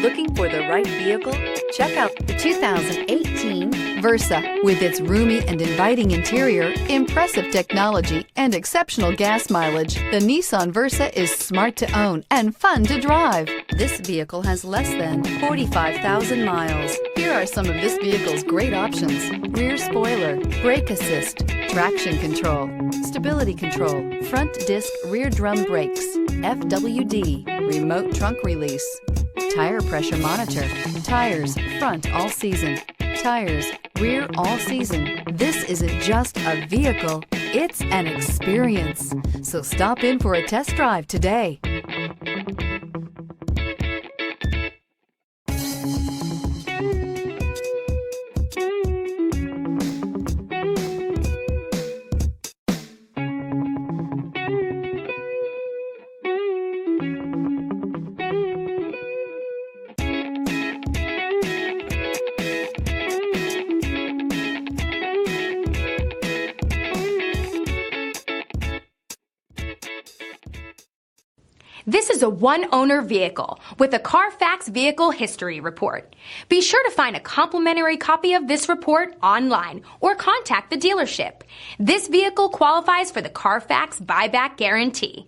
Looking for the right vehicle? Check out the 2018 Versa. With its roomy and inviting interior, impressive technology, and exceptional gas mileage, the Nissan Versa is smart to own and fun to drive. This vehicle has less than 45,000 miles. Here are some of this vehicle's great options: rear spoiler, brake assist, traction control, stability control, front disc rear drum brakes, FWD, remote trunk release, tire pressure monitor, tires front all season, tires rear all season. This isn't just a vehicle, it's an experience. So stop in for a test drive today. This is a one-owner vehicle with a CARFAX Vehicle History Report. Be sure to find a complimentary copy of this report online or contact the dealership. This vehicle qualifies for the CARFAX Buyback Guarantee.